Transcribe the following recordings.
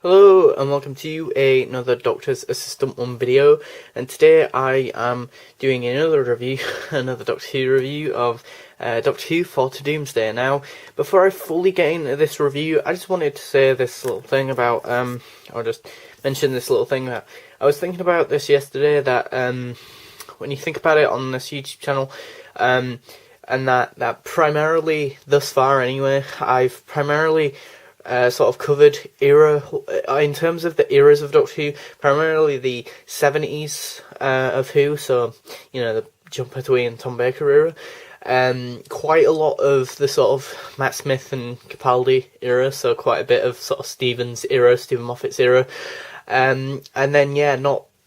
Hello and welcome to another Doctor's Assistant 1 video, and today I am doing another review, another Doctor Who review of Doctor Who Fall to Doomsday. Now, before I fully get into this review, I just wanted to say this little thing about, or just mention this little thing that I was thinking about this yesterday, that when you think about it on this YouTube channel, and that primarily, thus far anyway, I've primarily sort of covered in terms of the eras of Doctor Who, primarily the 70s of Who, so, you know, the John Pertwee and Tom Baker era, quite a lot of the sort of Matt Smith and Capaldi era, so quite a bit of sort of Stephen Moffat's era, and then, yeah,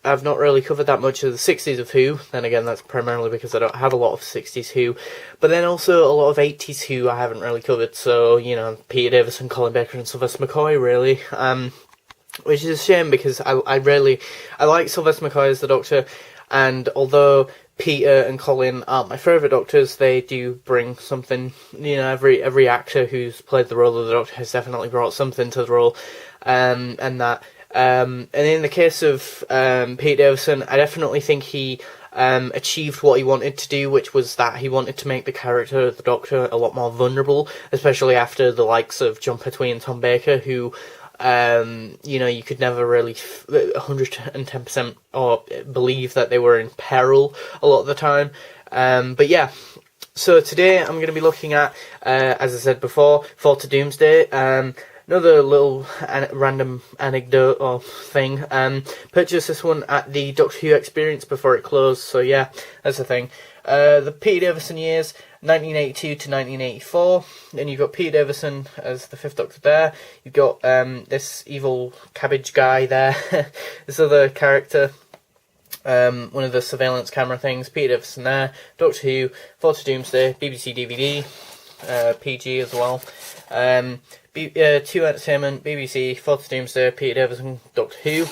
I've not really covered that much of the 60s of Who. Then again, that's primarily because I don't have a lot of 60s Who. But then also a lot of 80s Who I haven't really covered. So, you know, Peter Davison, Colin Baker and Sylvester McCoy, really. Which is a shame because I like Sylvester McCoy as the Doctor. And although Peter and Colin aren't my favourite Doctors, they do bring something. You know, every actor who's played the role of the Doctor has definitely brought something to the role. And in the case of Pete Davison, I definitely think he achieved what he wanted to do, which was that he wanted to make the character of the Doctor a lot more vulnerable, especially after the likes of John Pertwee and Tom Baker, who, you know, you could never really 110% or believe that they were in peril a lot of the time. But yeah. So today I'm going to be looking at, as I said before, Fall to Doomsday. Another little random anecdote or thing. Purchased this one at the Doctor Who Experience before it closed, so yeah, that's the thing. The Peter Davison years, 1982 to 1984. Then you've got Peter Davison as the Fifth Doctor there. You've got this evil cabbage guy there, this other character. One of the surveillance camera things, Peter Davison there. Doctor Who, Fall to Doomsday, BBC DVD, PG as well. 2 Entertainment, BBC, Fall to Doomsday, Peter Davison, Doctor Who.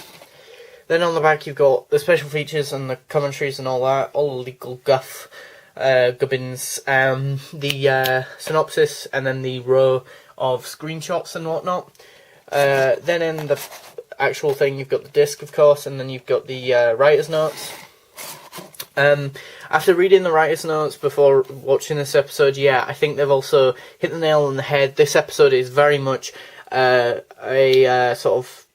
Then on the back you've got the special features and the commentaries and all that, all the legal guff, gubbins, the synopsis, and then the row of screenshots and whatnot. Then in the actual thing you've got the disc, of course, and then you've got the writer's notes. After reading the writer's notes before watching this episode, yeah, I think they've also hit the nail on the head. This episode is very much a sort of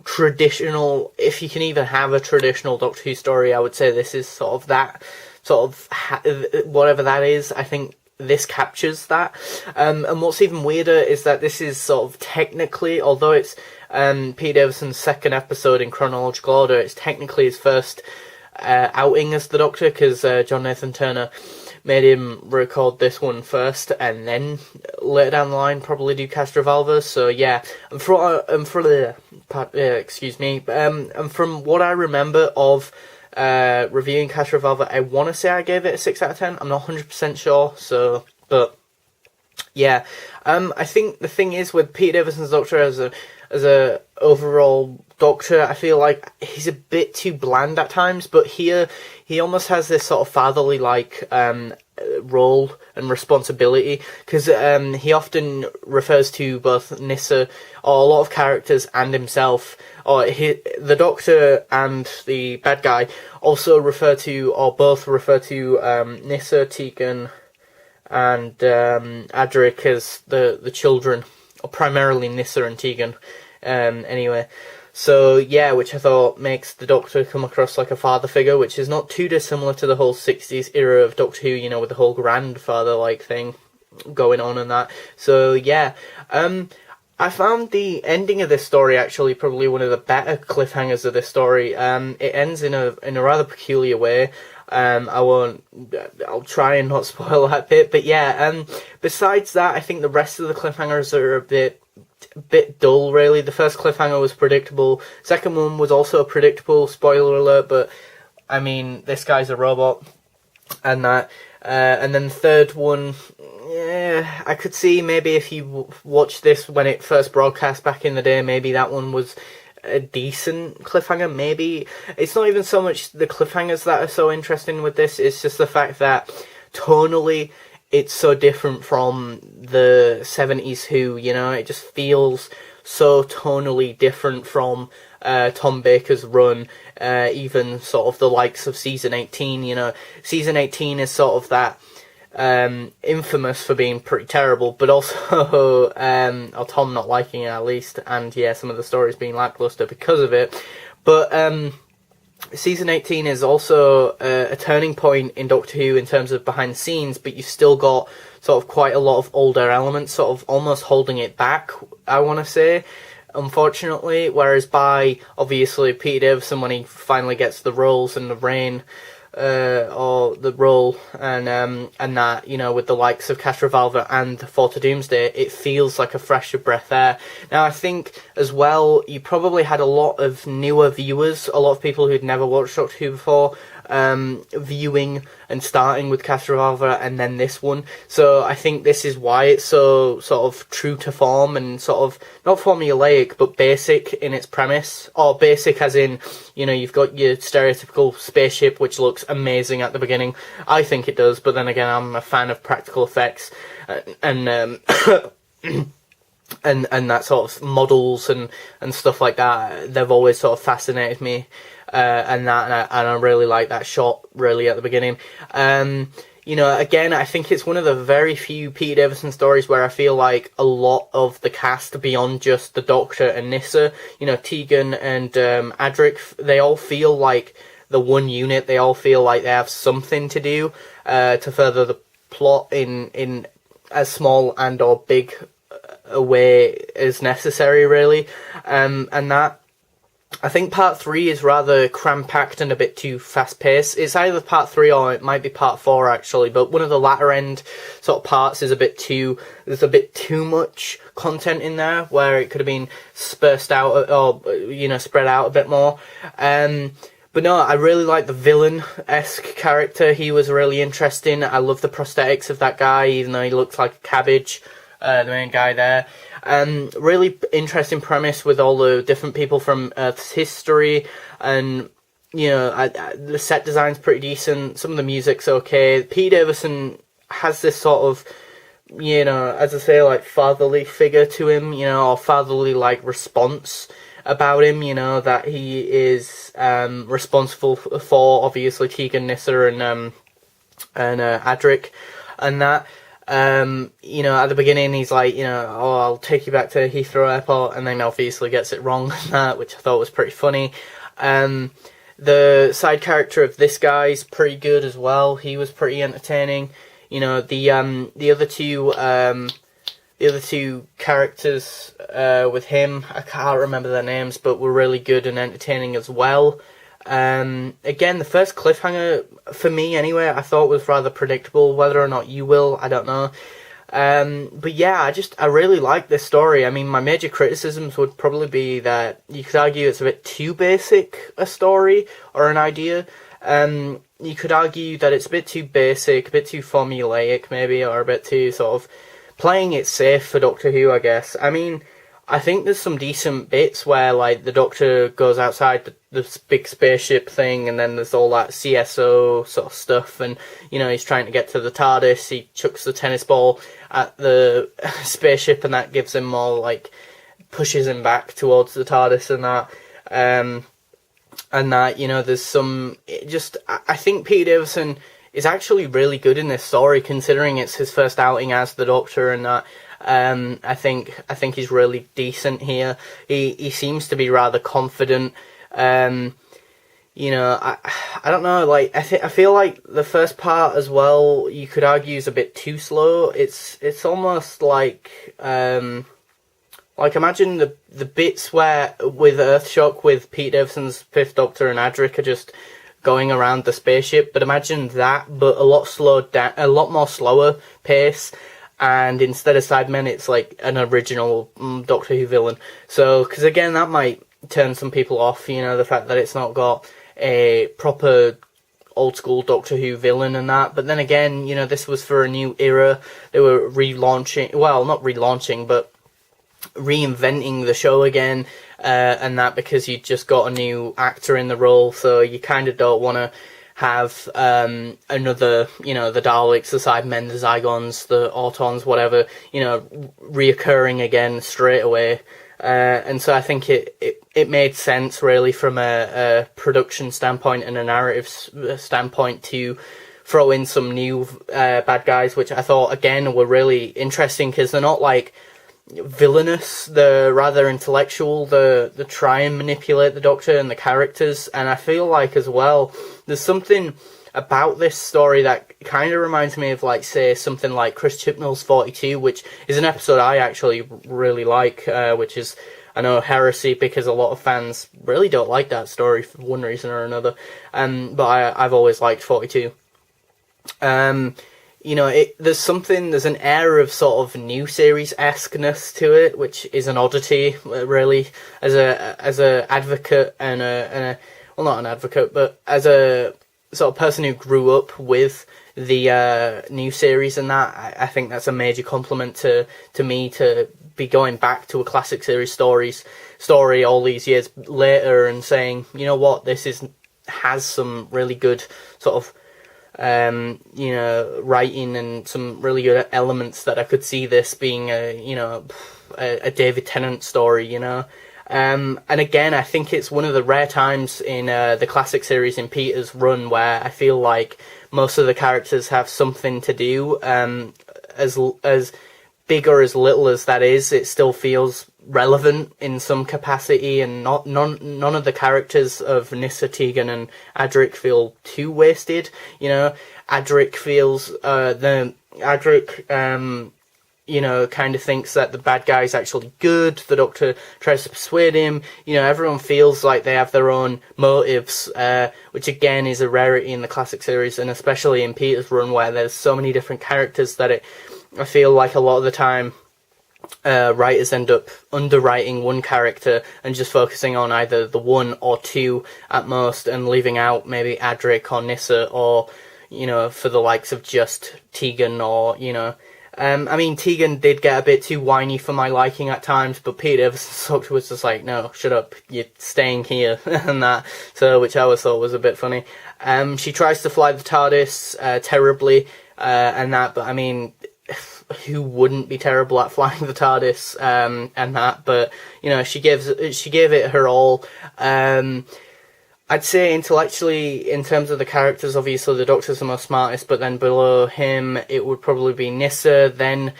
traditional, if you can even have a traditional Doctor Who story, I would say this is sort of that, whatever that is, I think this captures that. And what's even weirder is that this is sort of technically, although it's Pete Davison's second episode in chronological order, it's technically his first outing as the Doctor, because John Nathan Turner made him record this one first and then later down the line probably do Cast Revolver. So yeah, and from what I remember of reviewing Cast Revolver, I want to say I gave it a 6 out of 10. I'm not 100% sure, so, but yeah, I think the thing is with Pete Davison's Doctor as a overall Doctor, I feel like he's a bit too bland at times, but here he almost has this sort of fatherly like role and responsibility, because he often refers to both Nyssa, or a lot of characters, and himself, or the Doctor and the bad guy also refer to, or both refer to Nyssa, Tegan, and Adric as the children, or primarily Nyssa and Tegan, anyway. So yeah, which I thought makes the Doctor come across like a father figure, which is not too dissimilar to the whole 60s era of Doctor Who, you know, with the whole grandfather-like thing going on and that. So yeah, I found the ending of this story actually probably one of the better cliffhangers of this story. It ends in a rather peculiar way. I'll try and not spoil that bit, but yeah, besides that, I think the rest of the cliffhangers are a bit dull, really. The first cliffhanger was predictable. Second one was also predictable, spoiler alert, but I mean, this guy's a robot, and that. And then the third one, yeah, I could see maybe if you watched this when it first broadcast back in the day, maybe that one was a decent cliffhanger, maybe. It's not even so much the cliffhangers that are so interesting with this, it's just the fact that tonally it's so different from the 70s Who, you know, it just feels so tonally different from Tom Baker's run, even sort of the likes of Season 18. You know, Season 18 is sort of that infamous for being pretty terrible, but also or Tom not liking it at least, and yeah, some of the stories being lackluster because of it. But Season 18 is also a turning point in Doctor Who in terms of behind the scenes, but you've still got sort of quite a lot of older elements, sort of almost holding it back, I want to say, unfortunately. Whereas by, obviously, Peter Davison, when he finally gets the roles and the reign, or the role, and that, you know, with the likes of Castrovalva and For to Doomsday, it feels like a fresher breath air. Now, I think, as well, you probably had a lot of newer viewers, a lot of people who'd never watched Doctor Who before, viewing and starting with Castrovalva and then this one. So I think this is why it's so sort of true to form and sort of not formulaic but basic in its premise, or basic as in, you know, you've got your stereotypical spaceship which looks amazing at the beginning. I think it does, but then again, I'm a fan of practical effects and and that sort of models and stuff like that. They've always sort of fascinated me. And I really like that shot really at the beginning. You know, again, I think it's one of the very few Peter Davison stories where I feel like a lot of the cast beyond just the Doctor and Nyssa, you know, Tegan and Adric, they all feel like the one unit. They all feel like they have something to do to further the plot in as small and or big a way as necessary, really. And that, I think part 3 is rather cram-packed and a bit too fast-paced. It's either part 3 or it might be part 4, actually, but one of the latter end sort of parts is there's a bit too much content in there, where it could have been dispersed out, or, you know, spread out a bit more. But no, I really like the villain-esque character. He was really interesting. I love the prosthetics of that guy, even though he looks like a cabbage, the main guy there. Really interesting premise with all the different people from Earth's history, and, you know, the set design's pretty decent, some of the music's okay. Peter Davison has this sort of, you know, as I say, like, fatherly figure to him, you know, or fatherly, like, response about him, you know, that he is responsible for, obviously, Tegan, Nyssa, and Adric, and that. You know, at the beginning he's like, you know, oh, I'll take you back to Heathrow Airport, and then obviously gets it wrong and that, which I thought was pretty funny. The side character of this guy's pretty good as well. He was pretty entertaining. You know, the other two characters with him, I can't remember their names, but were really good and entertaining as well. Again, the first cliffhanger, for me anyway, I thought was rather predictable. Whether or not you will, I don't know. But yeah, I really like this story. I mean, my major criticisms would probably be that you could argue it's a bit too basic a story or an idea. You could argue that it's a bit too basic, a bit too formulaic maybe, or a bit too sort of playing it safe for Doctor Who, I guess. I mean, I think there's some decent bits where, like, the Doctor goes outside the big spaceship thing, and then there's all that CSO sort of stuff, and, you know, he's trying to get to the TARDIS, he chucks the tennis ball at the spaceship, and that gives him more, like, pushes him back towards the TARDIS and that. And that, you know, there's some, I think Peter Davison is actually really good in this story, considering it's his first outing as the Doctor and that. I think he's really decent here. He seems to be rather confident. You know, I don't know, like, I feel like the first part as well, you could argue, is a bit too slow. It's almost like imagine the bits where, with Earthshock, with Pete Davidson's Fifth Doctor and Adric are just going around the spaceship, but imagine that, but a lot more slower pace. And instead of Sidemen, it's like an original Doctor Who villain. So, because again, that might turn some people off, you know, the fact that it's not got a proper old school Doctor Who villain and that. But then again, you know, this was for a new era. They were relaunching, well, not relaunching, but reinventing the show again, and that because you just got a new actor in the role, so you kind of don't want to have another, you know, the Daleks, the Cybermen, the Zygons, the Autons, whatever, you know, reoccurring again straight away. and so I think it made sense really from a production standpoint and a narrative standpoint to throw in some new bad guys, which I thought again were really interesting because they're not like villainous, they're rather intellectual, they try and manipulate the Doctor and the characters, and I feel like as well there's something about this story that kind of reminds me of, like, say, something like Chris Chibnall's 42, which is an episode I actually really like, which is, I know, heresy, because a lot of fans really don't like that story for one reason or another, but I've always liked 42. You know, there's an air of sort of new series-esqueness to it, which is an oddity, really, as a advocate and well, not an advocate, but as a sort of person who grew up with the new series and that, I think that's a major compliment to me, to be going back to a classic series story all these years later and saying, you know what, this has some really good sort of you know, writing and some really good elements that I could see this being a David Tennant story, you know. And again, I think it's one of the rare times in the classic series in Peter's run where I feel like most of the characters have something to do. As big or as little as that is, it still feels relevant in some capacity, and none of the characters of Nyssa, Tegan, and Adric feel too wasted. You know, Adric feels you know, kind of thinks that the bad guy's actually good. The Doctor tries to persuade him. You know, everyone feels like they have their own motives, which again is a rarity in the classic series, and especially in Peter's run where there's so many different characters that I feel like a lot of the time writers end up underwriting one character and just focusing on either the one or two at most, and leaving out maybe Adric or Nyssa, or, you know, for the likes of just Tegan, or, you know, I mean, Tegan did get a bit too whiny for my liking at times, but Pete Davidson's was just like, no, shut up, you're staying here, and that, so, which I always thought was a bit funny. She tries to fly the TARDIS terribly, and that, but I mean, who wouldn't be terrible at flying the TARDIS, and that, but, you know, she gave it her all. I'd say intellectually, in terms of the characters, obviously the Doctor's the most smartest, but then below him it would probably be Nyssa, then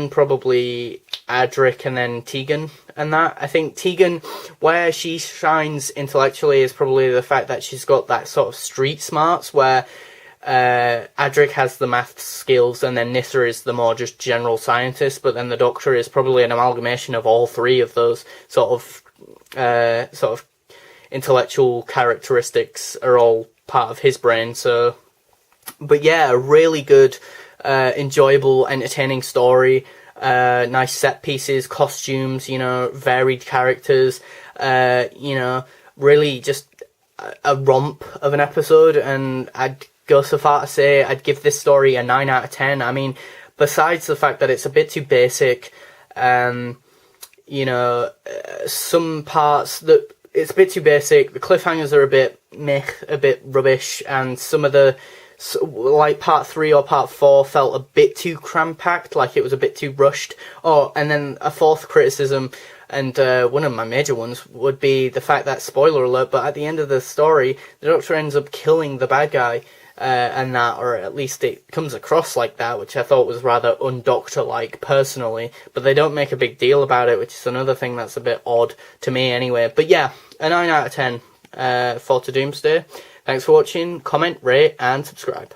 probably Adric, and then Tegan, and that. I think Tegan, where she shines intellectually is probably the fact that she's got that sort of street smarts, where Adric has the math skills, and then Nyssa is the more just general scientist, but then the Doctor is probably an amalgamation of all three of those sort of intellectual characteristics are all part of his brain. So, but yeah, a really good, enjoyable, entertaining story, nice set pieces, costumes, you know, varied characters, you know, really just a romp of an episode, and I'd go so far to say I'd give this story a 9 out of 10. I mean, besides the fact that it's a bit too basic, you know, some parts that it's a bit too basic, the cliffhangers are a bit meh, a bit rubbish, and some of the, like part 3 or part 4 felt a bit too cram-packed, like it was a bit too rushed. Oh, and then a fourth criticism, and one of my major ones, would be the fact that, spoiler alert, but at the end of the story, the Doctor ends up killing the bad guy, and that, or at least it comes across like that, which I thought was rather un-Doctor-like, personally, but they don't make a big deal about it, which is another thing that's a bit odd to me anyway. But yeah, a 9 out of 10 for To Doomsday. Thanks for watching, comment, rate, and subscribe.